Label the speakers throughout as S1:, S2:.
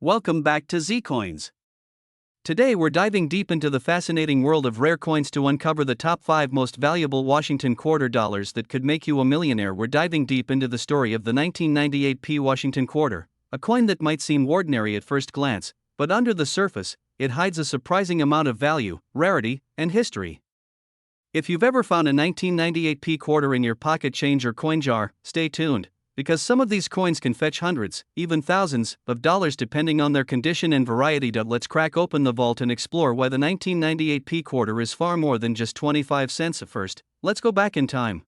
S1: Welcome back to Zcoins. Today we're diving deep into the fascinating world of rare coins to uncover the top 5 most valuable Washington quarter dollars that could make you a millionaire. We're diving deep into the story of the 1998 Washington quarter, a coin that might seem ordinary at first glance, but under the surface, it hides a surprising amount of value, rarity, and history. If you've ever found a 1998 quarter in your pocket change or coin jar, stay tuned, because some of these coins can fetch hundreds, even thousands, of dollars depending on their condition and variety. Let's crack open the vault and explore why the 1998 quarter is far more than just 25 cents. At first, let's go back in time.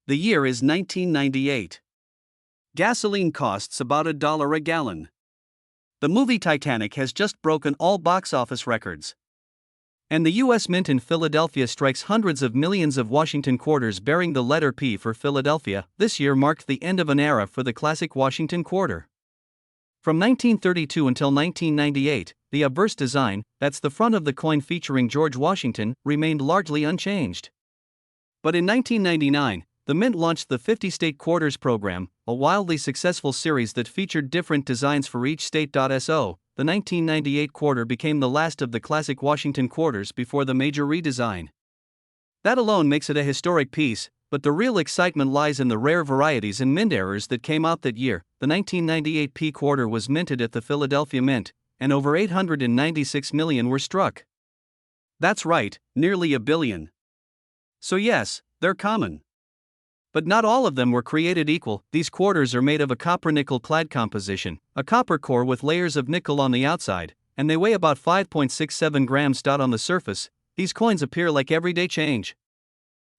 S1: The year is 1998. Gasoline costs about $1 a gallon. The movie Titanic has just broken all box office records. And the U.S. Mint in Philadelphia strikes hundreds of millions of Washington quarters bearing the letter P for Philadelphia. This year marked the end of an era for the classic Washington quarter. From 1932 until 1998, the obverse design, that's the front of the coin featuring George Washington, remained largely unchanged. But in 1999, the Mint launched the 50-state quarters program, a wildly successful series that featured different designs for each state. The 1998 quarter became the last of the classic Washington quarters before the major redesign. That alone makes it a historic piece, but the real excitement lies in the rare varieties and mint errors that came out that year. The 1998 quarter was minted at the Philadelphia Mint, and over 896 million were struck. That's right, nearly $1 billion. So yes, they're common. But not all of them were created equal. These quarters are made of a copper-nickel clad composition, a copper core with layers of nickel on the outside, and they weigh about 5.67 grams. On the surface, these coins appear like everyday change.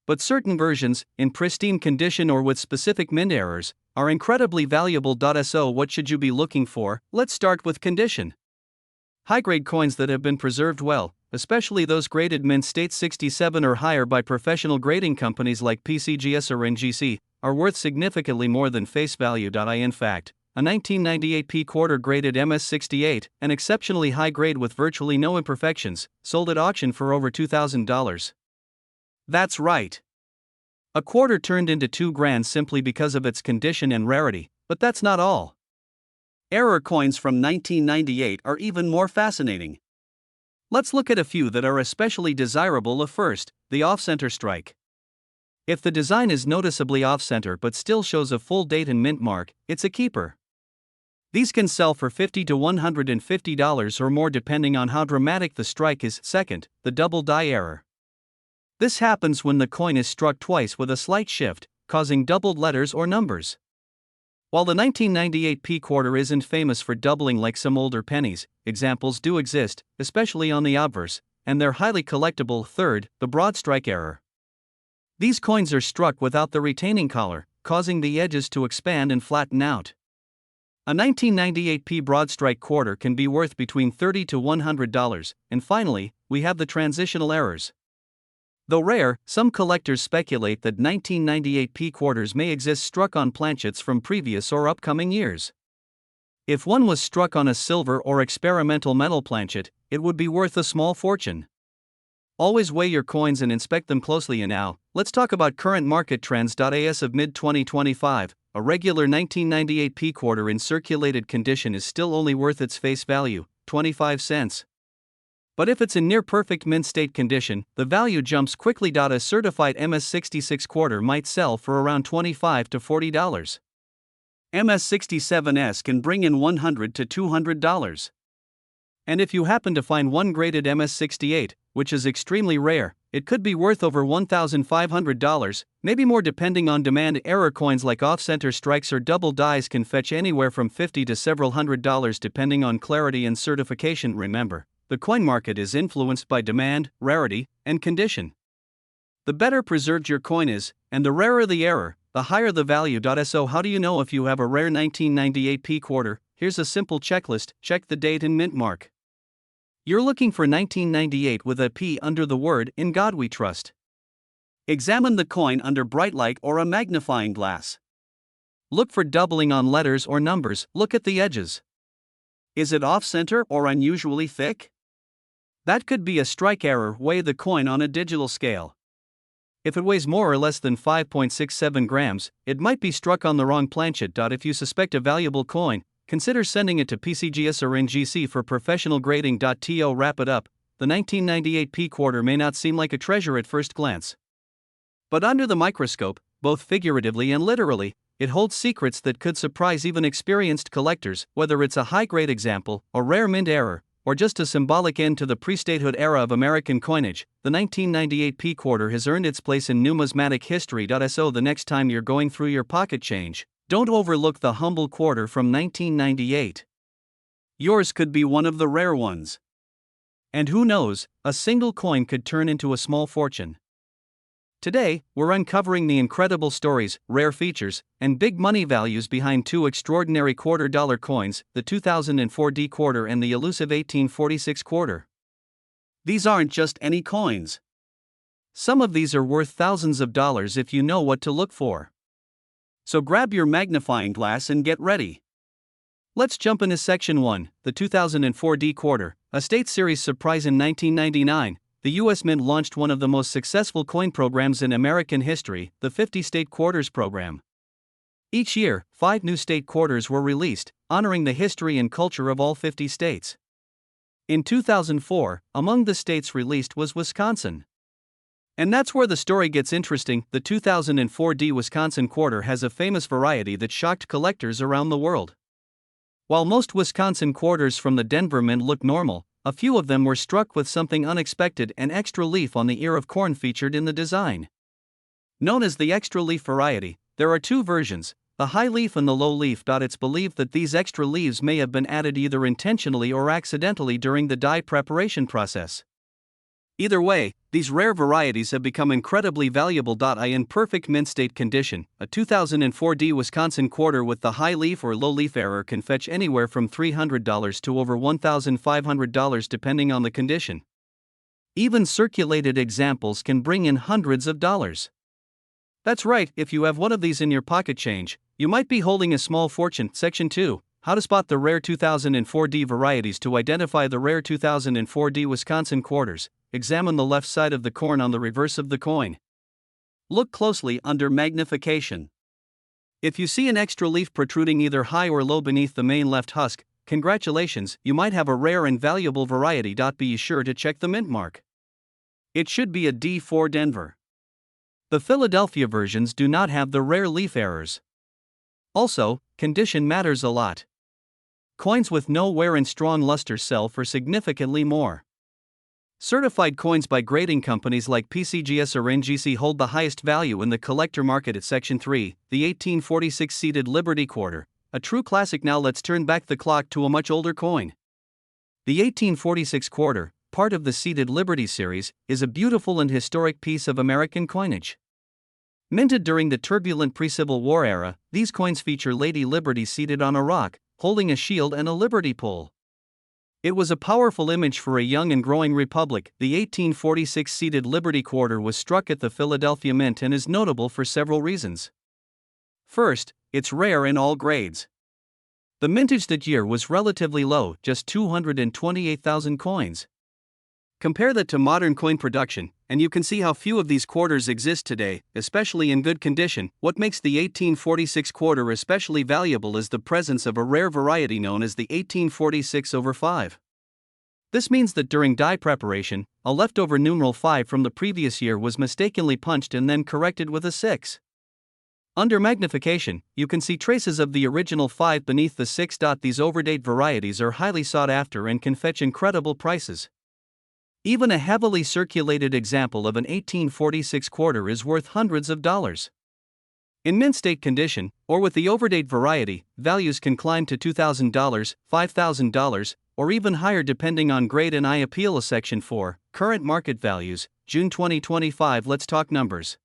S1: But certain versions, in pristine condition or with specific mint errors, are incredibly valuable. So what should you be looking for? Let's start with condition. High-grade coins that have been preserved well, especially those graded mint state 67 or higher by professional grading companies like PCGS or NGC, are worth significantly more than face value. In fact, a 1998 quarter graded MS68, an exceptionally high grade with virtually no imperfections, sold at auction for over $2,000. That's right. A quarter turned into $2,000 simply because of its condition and rarity, but that's not all. Error coins from 1998 are even more fascinating. Let's look at a few that are especially desirable. First, the off-center strike. If the design is noticeably off-center but still shows a full date and mint mark, it's a keeper. These can sell for $50 to $150 or more depending on how dramatic the strike is. Second, the double die error. This happens when the coin is struck twice with a slight shift, causing doubled letters or numbers. While the 1998 quarter isn't famous for doubling like some older pennies, examples do exist, especially on the obverse, and they're highly collectible. Third, the broad strike error. These coins are struck without the retaining collar, causing the edges to expand and flatten out. A 1998 broad strike quarter can be worth between $30 to $100. And finally, we have the transitional errors. Though rare, some collectors speculate that 1998 quarters may exist struck on planchets from previous or upcoming years. If one was struck on a silver or experimental metal planchet, it would be worth a small fortune. Always weigh your coins and inspect them closely. And now, let's talk about current market trends. As of mid-2025, a regular 1998 quarter in circulated condition is still only worth its face value, 25 cents. But if it's in near-perfect mint state condition, the value jumps quickly. A certified MS66 quarter might sell for around $25 to $40. MS67S can bring in $100 to $200. And if you happen to find one graded MS68, which is extremely rare, it could be worth over $1,500, maybe more depending on demand. Error coins like off-center strikes or double dies can fetch anywhere from $50 to several $100s depending on clarity and certification. Remember, the coin market is influenced by demand, rarity, and condition. The better preserved your coin is, and the rarer the error, the higher the value. So how do you know if you have a rare 1998 quarter? Here's a simple checklist. Check the date and mint mark. You're looking for 1998 with a P under the word "In God We Trust." Examine the coin under bright light or a magnifying glass. Look for doubling on letters or numbers. Look at the edges. Is it off-center or unusually thick? That could be a strike error. Weigh the coin on a digital scale. If it weighs more or less than 5.67 grams, it might be struck on the wrong planchet. If you suspect a valuable coin, consider sending it to PCGS or NGC for professional grading. To wrap it up, the 1998 P quarter may not seem like a treasure at first glance. But under the microscope, both figuratively and literally, it holds secrets that could surprise even experienced collectors, whether it's a high-grade example, a rare mint error, or just a symbolic end to the pre-statehood era of American coinage. The 1998 P quarter has earned its place in numismatic history. So the next time you're going through your pocket change, don't overlook the humble quarter from 1998. Yours could be one of the rare ones. And who knows, a single coin could turn into a small fortune. Today, we're uncovering the incredible stories, rare features, and big money values behind two extraordinary quarter-dollar coins, the 2004 D quarter and the elusive 1846 quarter. These aren't just any coins. Some of these are worth thousands of dollars if you know what to look for. So grab your magnifying glass and get ready. Let's jump into Section 1, the 2004 D quarter, a state series surprise. In 1999. The U.S. Mint launched one of the most successful coin programs in American history, the 50 State Quarters program. Each year, 5 new state quarters were released, honoring the history and culture of all 50 states. In 2004, among the states released was Wisconsin. And that's where the story gets interesting. The 2004 D Wisconsin quarter has a famous variety that shocked collectors around the world. While most Wisconsin quarters from the Denver Mint look normal, a few of them were struck with something unexpected. An extra leaf on the ear of corn featured in the design. Known as the extra leaf variety, there are two versions, the high leaf and the low leaf. It's believed that these extra leaves may have been added either intentionally or accidentally during the die preparation process. Either way, these rare varieties have become incredibly valuable. In perfect mint state condition, a 2004 D Wisconsin quarter with the high leaf or low leaf error can fetch anywhere from $300 to over $1,500 depending on the condition. Even circulated examples can bring in hundreds of dollars. That's right, if you have one of these in your pocket change, you might be holding a small fortune. Section 2, how to spot the rare 2004 D varieties. To identify the rare 2004 D Wisconsin quarters, examine the left side of the corn on the reverse of the coin. Look closely under magnification. If you see an extra leaf protruding either high or low beneath the main left husk, congratulations, you might have a rare and valuable variety. Be sure to check the mint mark. It should be a D4 Denver. The Philadelphia versions do not have the rare leaf errors. Also, condition matters a lot. Coins with no wear and strong luster sell for significantly more. Certified coins by grading companies like PCGS or NGC hold the highest value in the collector market. At Section 3, the 1846 seeded Liberty quarter, a true classic. Now let's turn back the clock to a much older coin. The 1846 quarter, part of the seeded Liberty series, is a beautiful and historic piece of American coinage. Minted during the turbulent pre-Civil War era, these coins feature Lady Liberty seated on a rock, holding a shield and a liberty pole. It was a powerful image for a young and growing republic. The 1846 seeded Liberty quarter was struck at the Philadelphia Mint and is notable for several reasons. First, it's rare in all grades. The mintage that year was relatively low, just 228,000 coins. Compare that to modern coin production, and you can see how few of these quarters exist today, especially in good condition. What makes the 1846 quarter especially valuable is the presence of a rare variety known as the 1846/5. This means that during die preparation, a leftover numeral 5 from the previous year was mistakenly punched and then corrected with a 6. Under magnification, you can see traces of the original 5 beneath the 6. These overdate varieties are highly sought after and can fetch incredible prices. Even a heavily circulated example of an 1846 quarter is worth hundreds of dollars. In mint state condition, or with the overdate variety, values can climb to $2,000, $5,000, or even higher depending on grade. And I appeal. A Section 4, current market values, June 2025. Let's talk numbers.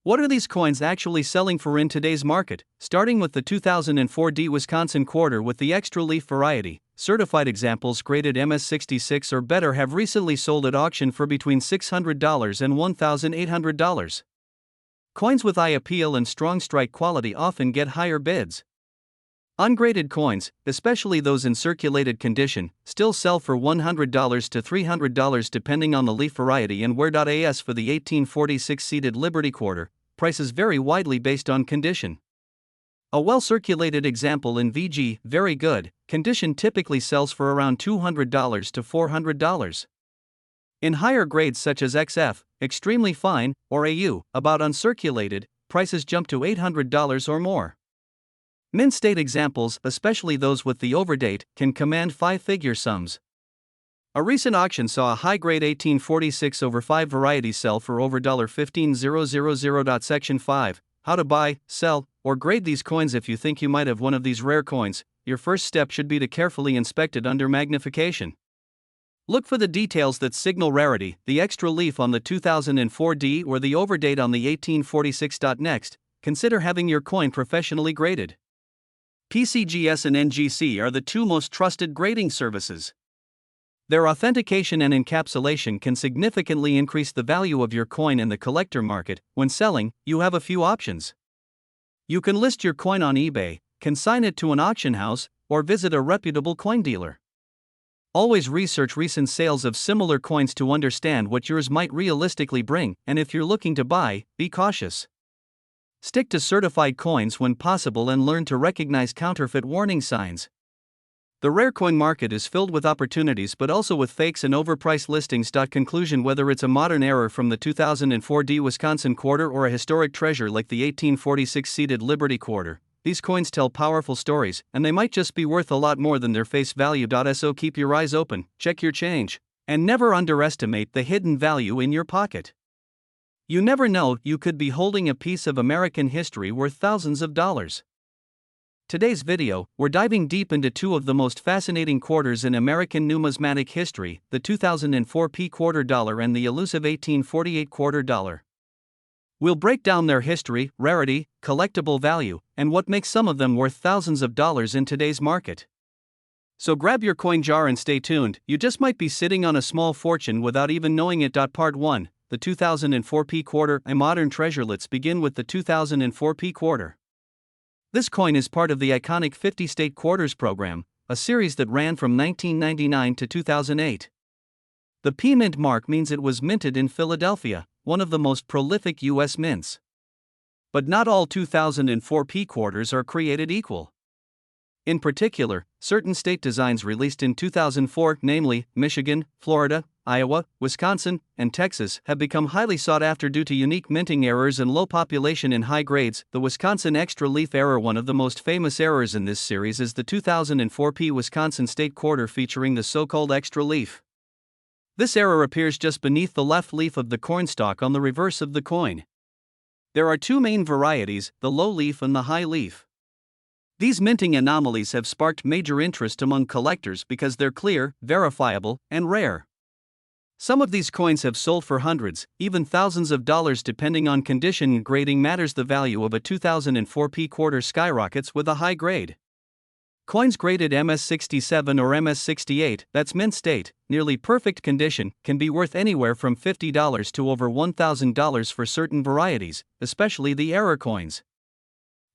S1: What are these coins actually selling for in today's market? Starting with the 2004 D Wisconsin quarter with the extra leaf variety, certified examples graded MS66 or better have recently sold at auction for between $600 and $1,800. Coins with eye appeal and strong strike quality often get higher bids. Ungraded coins, especially those in circulated condition, still sell for $100 to $300 depending on the leaf variety and wear. As for the 1846 seeded Liberty quarter, prices vary widely based on condition. A well-circulated example in VG, very good, condition typically sells for around $200 to $400. In higher grades such as XF, extremely fine, or AU, about uncirculated, prices jump to $800 or more. Mint state examples, especially those with the overdate, can command five-figure sums. A recent auction saw a high-grade 1846 over 5 varieties sell for over $15,000. Section 5, how to buy, sell, or grade these coins. If you think you might have one of these rare coins, your first step should be to carefully inspect it under magnification. Look for the details that signal rarity, the extra leaf on the 2004D or the overdate on the 1846. Next, consider having your coin professionally graded. PCGS and NGC are the two most trusted grading services. Their authentication and encapsulation can significantly increase the value of your coin in the collector market. When selling, you have a few options. You can list your coin on eBay, consign it to an auction house, or visit a reputable coin dealer. Always research recent sales of similar coins to understand what yours might realistically bring, and if you're looking to buy, be cautious. Stick to certified coins when possible and learn to recognize counterfeit warning signs. The rare coin market is filled with opportunities but also with fakes and overpriced listings. Conclusion: whether it's a modern error from the 2004D Wisconsin quarter or a historic treasure like the 1846 seeded Liberty quarter, these coins tell powerful stories, and they might just be worth a lot more than their face value. So keep your eyes open, check your change, and never underestimate the hidden value in your pocket. You never know, you could be holding a piece of American history worth thousands of dollars. Today's video, we're diving deep into two of the most fascinating quarters in American numismatic history, the 2004 P quarter dollar and the elusive 1848 quarter dollar. We'll break down their history, rarity, collectible value, and what makes some of them worth thousands of dollars in today's market. So grab your coin jar and stay tuned, you just might be sitting on a small fortune without even knowing it. Part 1, the 2004 P quarter, a modern treasure. Let's begin with the 2004 P quarter. This coin is part of the iconic 50-state quarters program, a series that ran from 1999 to 2008. The P mint mark means it was minted in Philadelphia, one of the most prolific U.S. mints. But not all 2004 P quarters are created equal. In particular, certain state designs released in 2004, namely Michigan, Florida, Iowa, Wisconsin, and Texas, have become highly sought after due to unique minting errors and low population in high grades. The Wisconsin extra leaf error. One of the most famous errors in this series is the 2004 P Wisconsin state quarter featuring the so-called extra leaf. This error appears just beneath the left leaf of the cornstalk on the reverse of the coin. There are two main varieties, the low leaf and the high leaf. These minting anomalies have sparked major interest among collectors because they're clear, verifiable, and rare. Some of these coins have sold for hundreds, even thousands of dollars depending on condition. Grading matters. The value of a 2004 P quarter skyrockets with a high grade. Coins graded MS67 or MS68, that's mint state, nearly perfect condition, can be worth anywhere from $50 to over $1,000 for certain varieties, especially the error coins.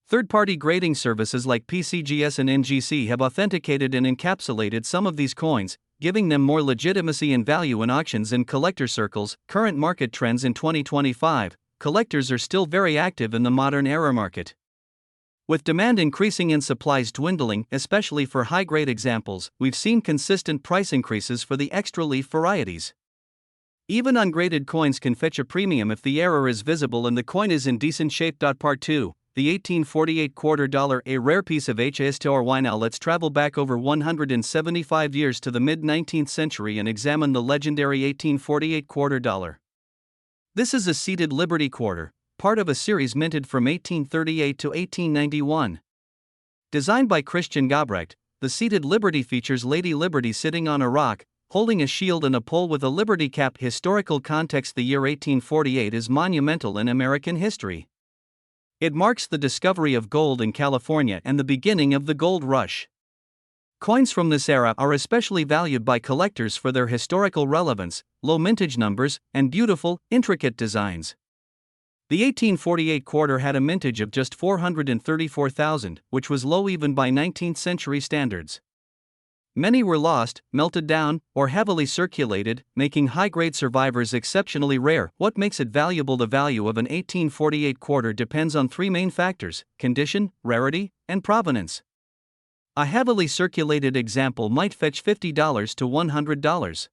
S1: Third-party grading services like PCGS and NGC have authenticated and encapsulated some of these coins, giving them more legitimacy and value in auctions and collector circles. Current market trends in 2025, collectors are still very active in the modern error market. With demand increasing and supplies dwindling, especially for high-grade examples, we've seen consistent price increases for the extra leaf varieties. Even ungraded coins can fetch a premium if the error is visible and the coin is in decent shape. Part 2, the 1848 quarter dollar, a rare piece of history. Now let's travel back over 175 years to the mid-19th century and examine the legendary 1848 quarter dollar. This is a seeded Liberty quarter, part of a series minted from 1838 to 1891. Designed by Christian Gabrecht, the seated Liberty features Lady Liberty sitting on a rock, holding a shield and a pole with a Liberty cap. Historical context: the year 1848 is monumental in American history. It marks the discovery of gold in California and the beginning of the gold rush. Coins from this era are especially valued by collectors for their historical relevance, low mintage numbers, and beautiful, intricate designs. The 1848 quarter had a mintage of just 434,000, which was low even by 19th century standards. Many were lost, melted down, or heavily circulated, making high-grade survivors exceptionally rare. What makes it valuable? The value of an 1848 quarter depends on three main factors: condition, rarity, and provenance. A heavily circulated example might fetch $50 to $100.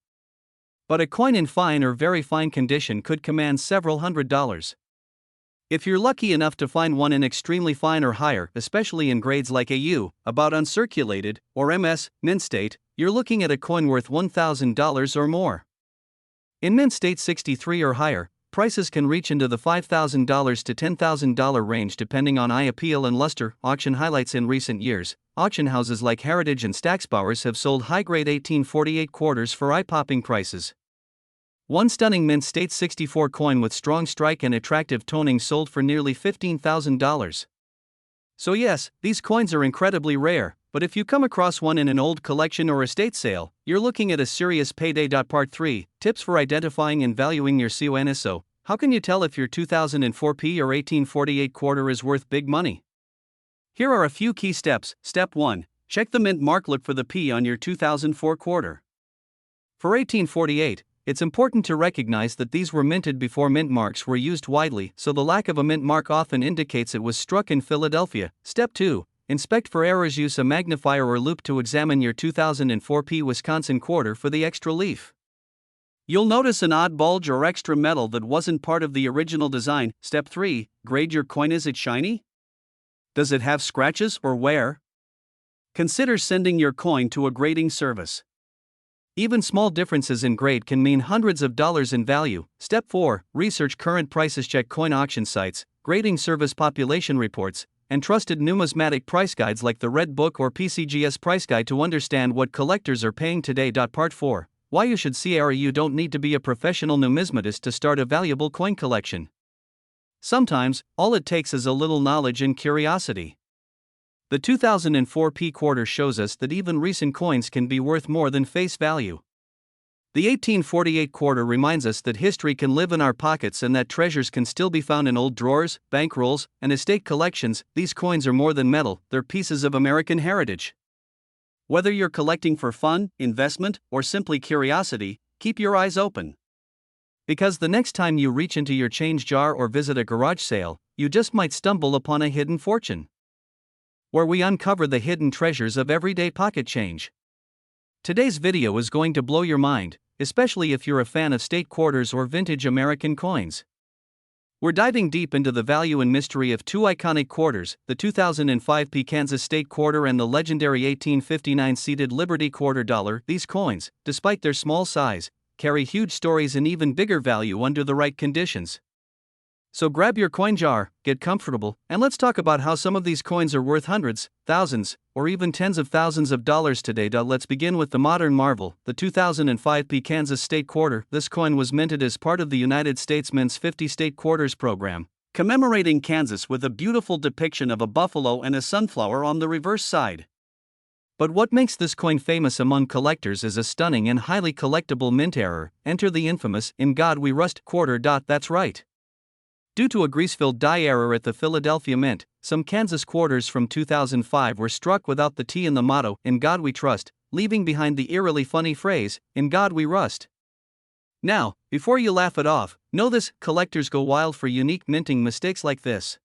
S1: But a coin in fine or very fine condition could command several $100s. If you're lucky enough to find one in extremely fine or higher, especially in grades like AU, about uncirculated, or MS, mint state, you're looking at a coin worth $1,000 or more. In mint state 63 or higher, prices can reach into the $5,000 to $10,000 range depending on eye appeal and luster. Auction highlights: in recent years, auction houses like Heritage and Stacksbowers have sold high-grade 1848 quarters for eye-popping prices. One stunning mint state 64 coin with strong strike and attractive toning sold for nearly $15,000. So yes, these coins are incredibly rare, but if you come across one in an old collection or estate sale, you're looking at a serious payday. Part 3, Tips for identifying and valuing your coin. So, how can you tell if your 2004p or 1848 quarter is worth big money? Here are a few key steps. Step 1. Check the mint mark. Look for the P on your 2004 quarter. For 1848, it's important to recognize that these were minted before mint marks were used widely, so the lack of a mint mark often indicates it was struck in Philadelphia. Step 2. Inspect for errors. Use a magnifier or loupe to examine your 2004p Wisconsin quarter for the extra leaf. You'll notice an odd bulge or extra metal that wasn't part of the original design. Step 3. Grade your coin. Is it shiny? Does it have scratches or wear? Consider sending your coin to a grading service. Even small differences in grade can mean hundreds of dollars in value. Step 4. Research current prices. Check coin auction sites, grading service population reports, and trusted numismatic price guides like the Red Book or PCGS Price Guide to understand what collectors are paying today. Part 4. Why you should CRA. You don't need to be a professional numismatist to start a valuable coin collection. Sometimes, all it takes is a little knowledge and curiosity. The 2004p quarter shows us that even recent coins can be worth more than face value. The 1848 quarter reminds us that history can live in our pockets and that treasures can still be found in old drawers, bankrolls, and estate collections. These coins are more than metal, they're pieces of American heritage. Whether you're collecting for fun, investment, or simply curiosity, keep your eyes open. Because the next time you reach into your change jar or visit a garage sale, you just might stumble upon a hidden fortune, where we uncover the hidden treasures of everyday pocket change. Today's video is going to blow your mind, especially if you're a fan of state quarters or vintage American coins. We're diving deep into the value and mystery of two iconic quarters, the 2005p Kansas State Quarter and the legendary 1859 seated Liberty Quarter Dollar. These coins, despite their small size, carry huge stories and even bigger value under the right conditions. So grab your coin jar, get comfortable, and let's talk about how some of these coins are worth hundreds, thousands, or even tens of thousands of dollars today. Let's begin with the modern marvel, the 2005p Kansas State Quarter. This coin was minted as part of the United States Mint's 50 State Quarters program, commemorating Kansas, with a beautiful depiction of a buffalo and a sunflower on the reverse side. But what makes this coin famous among collectors is a stunning and highly collectible mint error. Enter the infamous "In God We Rust" quarter. That's right. Due to a grease-filled die error at the Philadelphia Mint, some Kansas quarters from 2005 were struck without the T in the motto, "In God We Trust," leaving behind the eerily funny phrase, "In God We Rust." Now, before you laugh it off, know this: collectors go wild for unique minting mistakes like this.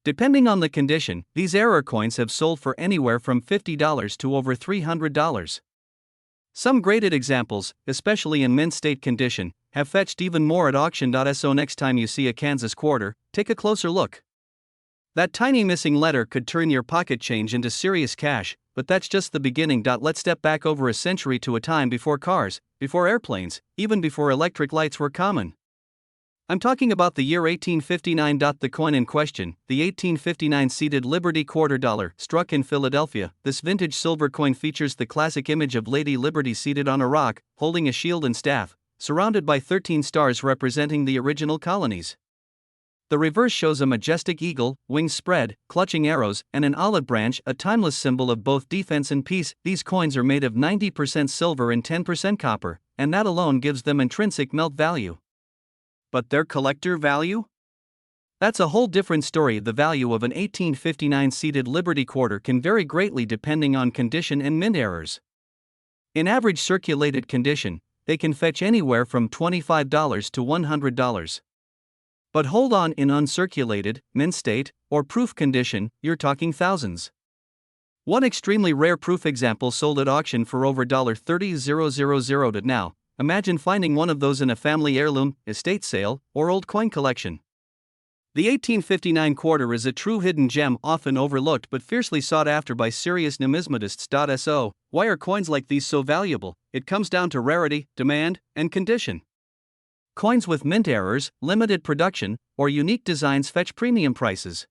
S1: Depending on the condition, these error coins have sold for anywhere from $50 to over $300. Some graded examples, especially in mint state condition, have fetched even more at auction. So next time you see a Kansas quarter, take a closer look. That tiny missing letter could turn your pocket change into serious cash, but that's just the beginning. Let's step back over a century to a time before cars, before airplanes, even before electric lights were common. I'm talking about the year 1859. The coin in question, the 1859 seated Liberty Quarter Dollar, struck in Philadelphia. This vintage silver coin features the classic image of Lady Liberty seated on a rock, holding a shield and staff, surrounded by 13 stars representing the original colonies. The reverse shows a majestic eagle, wings spread, clutching arrows, and an olive branch, a timeless symbol of both defense and peace. These coins are made of 90% silver and 10% copper, and that alone gives them intrinsic melt value. But their collector value? That's a whole different story. The value of an 1859 seated Liberty Quarter can vary greatly depending on condition and mint errors. In average circulated condition, they can fetch anywhere from $25 to $100. But hold on, in uncirculated, mint state, or proof condition, you're talking thousands. One extremely rare proof example sold at auction for over $30,000 now. Imagine finding one of those in a family heirloom, estate sale, or old coin collection. The 1859 quarter is a true hidden gem, often overlooked but fiercely sought after by serious numismatists. So, why are coins like these so valuable? It comes down to rarity, demand, and condition. Coins with mint errors, limited production, or unique designs fetch premium prices.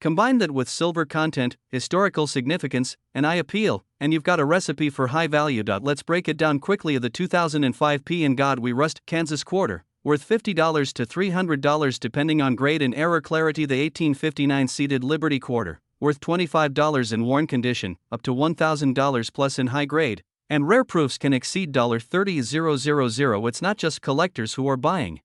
S1: Combine that with silver content, historical significance, and eye appeal, and you've got a recipe for high value. Let's break it down quickly. The 2005 P in God We Rust Kansas quarter, worth $50 to $300 depending on grade and error clarity. The 1859 seeded Liberty quarter, worth $25 in worn condition, up to $1,000 plus in high grade, and rare proofs can exceed $30,000. It's not just collectors who are buying.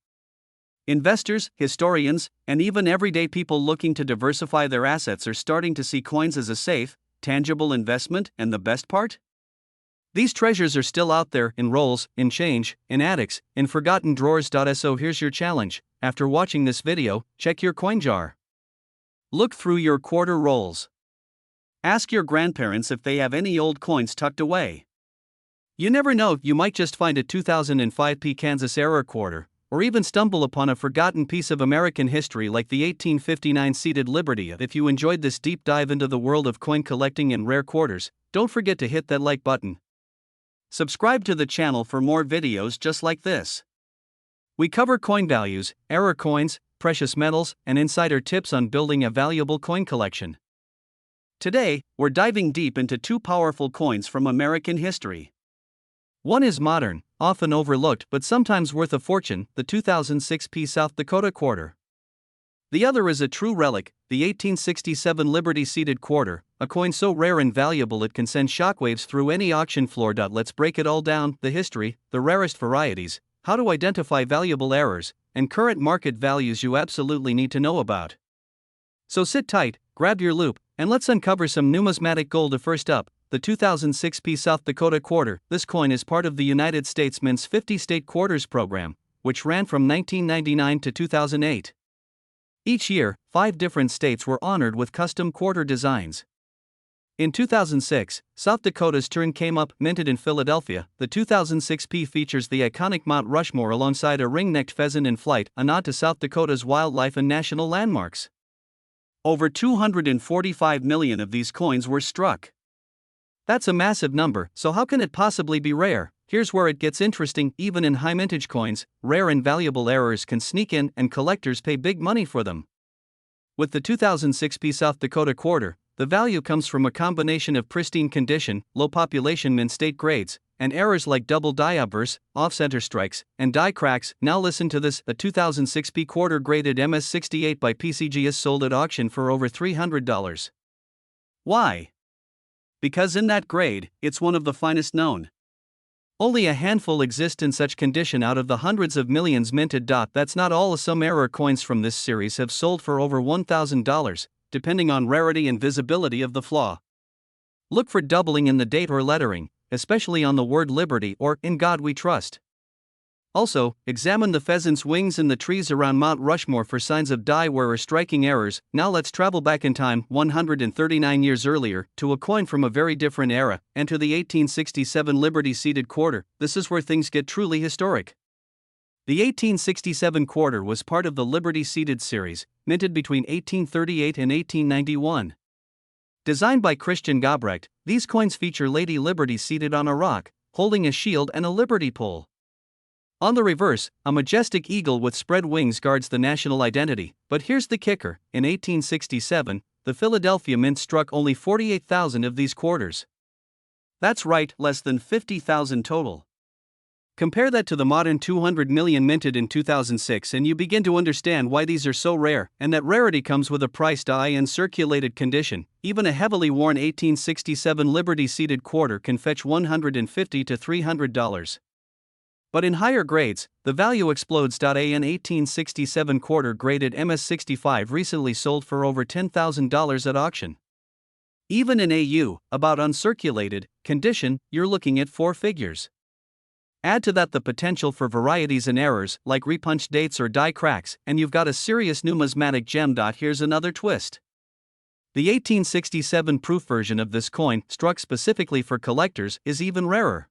S1: Investors, historians, and even everyday people looking to diversify their assets are starting to see coins as a safe, tangible investment. And the best part? These treasures are still out there, in rolls, in change, in attics, in forgotten drawers. So here's your challenge: after watching this video, check your coin jar. Look through your quarter rolls. Ask your grandparents if they have any old coins tucked away. You never know, you might just find a 2005 P Kansas era quarter, or even stumble upon a forgotten piece of American history like the 1859 seeded Liberty. If you enjoyed this deep dive into the world of coin collecting and rare quarters, don't forget to hit that like button. Subscribe to the channel for more videos just like this. We cover coin values, error coins, precious metals, and insider tips on building a valuable coin collection. Today, we're diving deep into two powerful coins from American history. One is modern, often overlooked but sometimes worth a fortune, the 2006 P South Dakota quarter. The other is a true relic, the 1867 Liberty seeded quarter, a coin so rare and valuable it can send shockwaves through any auction floor. Let's break it all down: the history, the rarest varieties, how to identify valuable errors, and current market values you absolutely need to know about. So sit tight, grab your loupe, and let's uncover some numismatic gold. First up, the 2006 P South Dakota quarter. This coin is part of the United States Mint's 50-state quarters program, which ran from 1999 to 2008. Each year, 5 different states were honored with custom quarter designs. In 2006, South Dakota's turn came up. Minted in Philadelphia, the 2006 P features the iconic Mount Rushmore alongside a ring-necked pheasant in flight, a nod to South Dakota's wildlife and national landmarks. Over 245 million of these coins were struck. That's a massive number, so how can it possibly be rare? Here's where it gets interesting: even in high mintage coins, rare and valuable errors can sneak in, and collectors pay big money for them. With the 2006 P South Dakota quarter, the value comes from a combination of pristine condition, low population mint state grades, and errors like double die obverse, off-center strikes, and die cracks. Now listen to this: the 2006 P quarter graded MS68 by PCG is sold at auction for over $300. Why? Because in that grade, it's one of the finest known. Only a handful exist in such condition out of the hundreds of millions minted. That's not all. Some error coins from this series have sold for over $1,000, depending on rarity and visibility of the flaw. Look for doubling in the date or lettering, especially on the word Liberty or In God We Trust. Also, examine the pheasant's wings in the trees around Mount Rushmore for signs of die wear or striking errors. Now let's travel back in time, 139 years earlier, to a coin from a very different era. Enter the 1867 Liberty seeded quarter. This is where things get truly historic. The 1867 quarter was part of the Liberty seeded series, minted between 1838 and 1891. Designed by Christian Gobrecht, these coins feature Lady Liberty seated on a rock, holding a shield and a liberty pole. On the reverse, a majestic eagle with spread wings guards the national identity. But here's the kicker: in 1867, the Philadelphia Mint struck only 48,000 of these quarters. That's right, less than 50,000 total. Compare that to the modern 200 million minted in 2006 and you begin to understand why these are so rare, and that rarity comes with a price. In circulated condition, even a heavily worn 1867 Liberty seeded quarter can fetch $150 to $300. But in higher grades, the value explodes. An 1867 quarter graded MS65 recently sold for over $10,000 at auction. Even in AU, about uncirculated condition, you're looking at 4 figures. Add to that the potential for varieties and errors, like repunched dates or die cracks, and you've got a serious numismatic gem. Here's another twist. The 1867 proof version of this coin, struck specifically for collectors, is even rarer.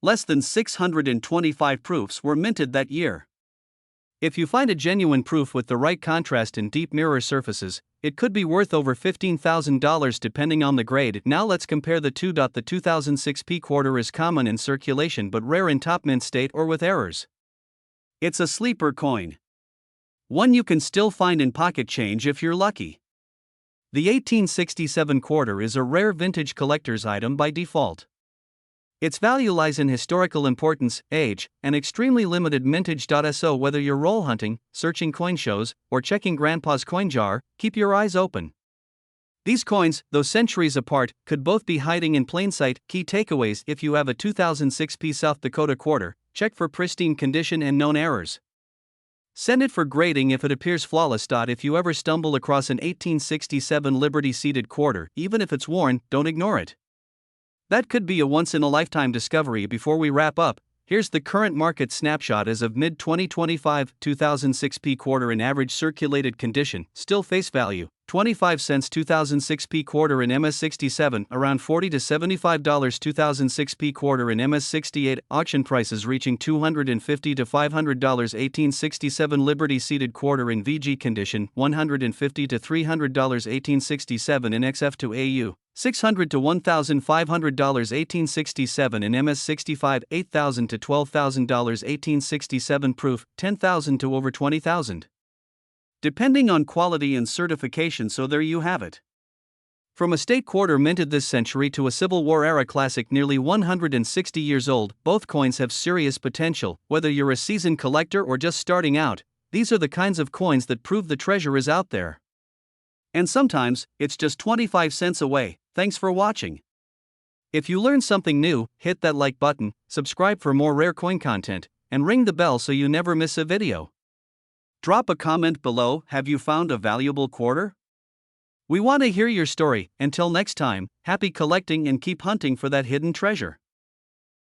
S1: Less than 625 proofs were minted that year. If you find a genuine proof with the right contrast and deep mirror surfaces, it could be worth over $15,000 depending on the grade. Now let's compare the two. The 2006 P quarter is common in circulation but rare in top mint state or with errors. It's a sleeper coin. One you can still find in pocket change if you're lucky. The 1867 quarter is a rare vintage collector's item by default. Its value lies in historical importance, age, and extremely limited mintage. So whether you're roll hunting, searching coin shows, or checking grandpa's coin jar, keep your eyes open. These coins, though centuries apart, could both be hiding in plain sight. Key takeaways: if you have a 2006 P South Dakota quarter, check for pristine condition and known errors. Send it for grading if it appears flawless. If you ever stumble across an 1867 Liberty seated quarter, even if it's worn, don't ignore it. That could be a once-in-a-lifetime discovery. Before we wrap up, here's the current market snapshot as of mid-2025. 2006 P quarter in average circulated condition, still face value, 25 cents. 2006 P quarter in MS67, around $40 to $75. 2006 P quarter in MS68, auction prices reaching $250 to $500. 1867 Liberty seated quarter in VG condition, $150 to $300. 1867 in XF to AU, $600 to $1,500. 1867 in MS65, $8,000 to $12,000. 1867 proof, $10,000 to over $20,000. Depending on quality and certification. So there you have it. From a state quarter minted this century to a Civil War era classic nearly 160 years old, both coins have serious potential. Whether you're a seasoned collector or just starting out, these are the kinds of coins that prove the treasure is out there. And sometimes, it's just 25 cents away. Thanks for watching. If you learned something new, hit that like button, subscribe for more rare coin content, and ring the bell so you never miss a video. Drop a comment below. Have you found a valuable quarter? We want to hear your story. Until next time, happy collecting and keep hunting for that hidden treasure.